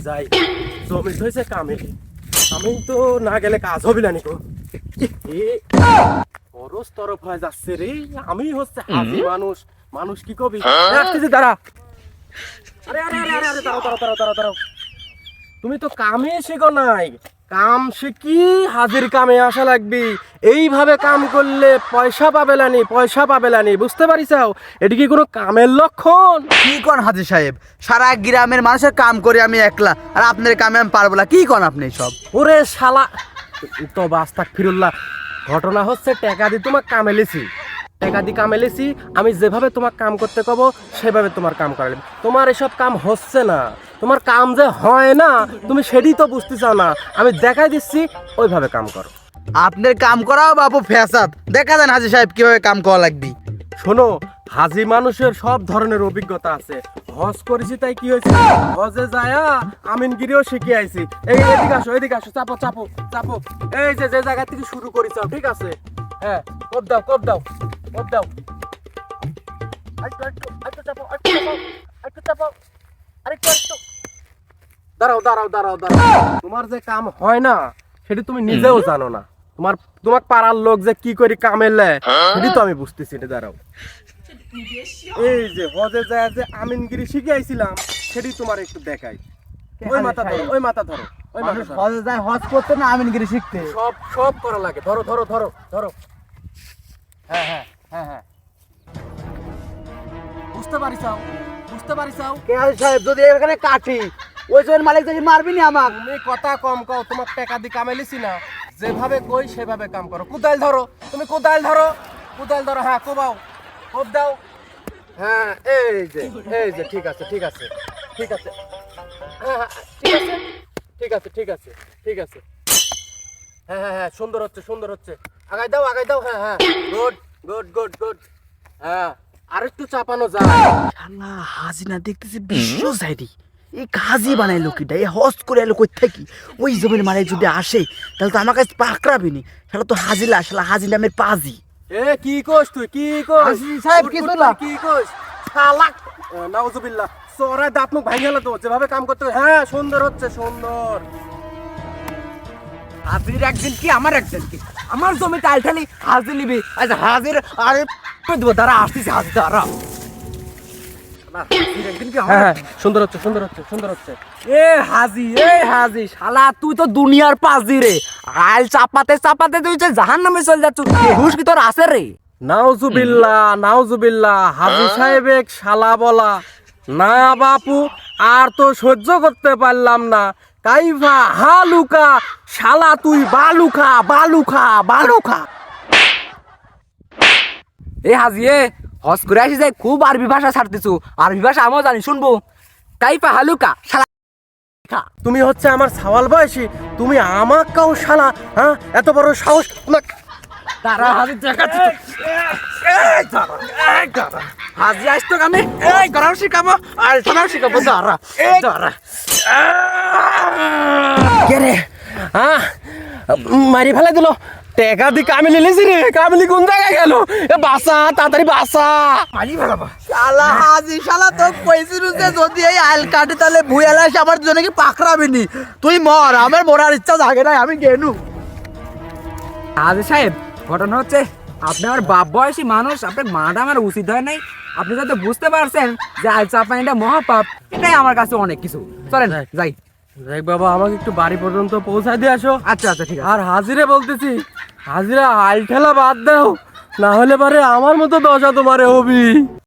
যাই জমি হয়েছে কামে আমি তো না গেলে কাজ হবে না নিকো খরচ তরফ হয়ে যাচ্ছে রে আমি হচ্ছে হাজি মানুষ মানুষ কি কবি আসতেছি দাঁড়া আরে আরে আরে আরে আরে দাঁড়াও দাঁড়াও দাঁড়াও দাঁড়াও দাঁড়াও তুমি তো কামে শিখো নাই কাম শিখি হাজির কামে আসা লাগবি এইভাবে কাম করলে পয়সা পাবেলানি বুঝতে পারিসাও এটা কি কোনো কামের লক্ষণ কি কোন হাজি সাহেব, সারা গ্রামের মানুষের কাম করে আমি একলা, আর আপনার কামে আমি পারবো না? কি কোন আপনি সব? ওরে শালা তো বাস্তাক ফিরুল্লাহ ঘটনা হচ্ছে টাকা দিয়ে তোমার কামেলেছি আমি যেভাবে তোমার কাম করতে কব সেভাবে তোমার কাম করালাম তোমার এসব কাম হচ্ছে না তোমার কাম যে হয় না তুমি সেটাই তো বুঝতে চাও না আমি দেখাই দিচ্ছি ওইভাবে কাম করো আপনার কাম করাও বাবু ফ্যাসাদ, দেখা দেন হাজি সাহেব কিভাবে কাম করা লাগবে। শোনো হাজি মানুষের সব ধরনের অভিজ্ঞতা আছে হজ করেছি তাই কি হয়েছে হজে যায়া আমিনগিরিও শিখে আইছি এদিকে আসো চাপো চাপো চাপো এই যে জায়গা থেকে শুরু করেছ ঠিক আছে হ্যাঁ কোপ দাও আরেকটু চাপো আরেকটু দাঁড়াও তোমার যে কাম হয় না সেটা তুমি নিজেও জানো না তোমার পাড়ার লোক যে কি করে কামেলে সেটা তো আমি বুঝতেছি না দাঁড়াও এই যে হজে যায় যে আমিনগিরি শিখে আইছিলাম সেটি তোমার একটু দেখাই ওই মাথা ধরো হজে যায় হজ করতে না আমিনগিরি শিখতে? সব করা লাগে ধরো হ্যাঁ বুঝতে পারিসাও কে হাজি সাহেব, যদি এখানে কাটি ওই জন্য মালিক যদি মারবি না আমাক? তুমি কথা কম কও তোমার টাকা দিয়ে কামাইলিছি না যেভাবে কই সেভাবে কাম করো কোদাল ধরো হ্যাঁ কোপ দাও হ্যাঁ এই যে ঠিক আছে হ্যাঁ ঠিক আছে হ্যাঁ সুন্দর হচ্ছে আগাই দাও হ্যাঁ গুড হ্যাঁ আরেকটু চাপানো যায় শালা হাজি না দেখতেছি বিশ্ব সাইডি, এই হাজি বানাইলো কিটা? এই হজ করে এলো কই থাকি? ওই জমির মালিক যদি আসে তাহলে তো আমার কাছে পাকড়াবি নি। শালা তো হাজি নামের পাজি। কি কোস তুই হাজি সাহেব কি তোলা? কি কোস শালা নাউজুবিল্লাহ সরাই দাঁত মুখ ভাঙে গেল তো যেভাবে কাম করতে হ্যাঁ সুন্দর হচ্ছে হাজির একদিন কি আমার একদিন কি? আমার জমিতে আলঠালি হাজি নিবি? আচ্ছা হাজির আরে দেবো, দাঁড়া আসতেছি হাজি, দাঁড়া। হ্যাঁ সুন্দর হচ্ছে এ হাজি শালা তুই তো দুনিয়ার পাজি রে। আল চাপাতে তুই যে জাহান্নামে চলে যাচ্ছ, হুশ কি তোর আছে রে? নাউজুবিল্লাহ হাজি সাহেব শালা বলা না বাপু আর তো সহ্য করতে পারলাম না কাইফা হালুকা শালা তুই বালুখা এ হাজি হজ করে আসি যাই, খুব আরবি ভাষা ছাড়তেছু। আরবি ভাষা আমিও জানি, শুনবো। কাইফা হালুকা শালা। তুমি হচ্ছে আমার সাওয়াল বয়সী তুমি আমাক কাও শালা হ্যাঁ এত বড় সাহস তারা হাজি দেখাচ্ছি হাজি আসতো আমি এই গরাও শিখাবো আর থানাও শিখাবো, দাঁড়া কে রে হ্যাঁ মারি ফেলে দিল টেকা দি কামিলি লিছি রে কামিলি কোন জায়গায় গেল বাসা তাড়াতাড়ি বাসা মারি ফেলাবা শালা হাজি শালা তো কইছিস যে যদি এই আইল কাটে তাহলে ভুয়ালা এসে আমার জন্য কি পাকড়াবি নি? তুই মর, আমার মরার ইচ্ছা জাগে না, আমি গেনু। হাজি সাহেব ঘটনা হচ্ছে আপনি আমার বাপ বয়সী মানুষ, আপনার মাটা আমার উচিত হয় নাই। আপনি যাতে বুঝতে পারছেন যে আইল চাপানিটা মহাপাপ, এটাই আমার কাছে অনেক কিছু। চলেন যাই। দেখ বাবা আমাকে একটু বাড়ি পর্যন্ত পৌঁছায় দিয়ে আসো। আচ্ছা ঠিক আছে। আর হাজিরে বলতেছি হাজিরা আইল ঠেলা বাদ দাও না হলে পারে আমার মতো দশা তোমারে হবি।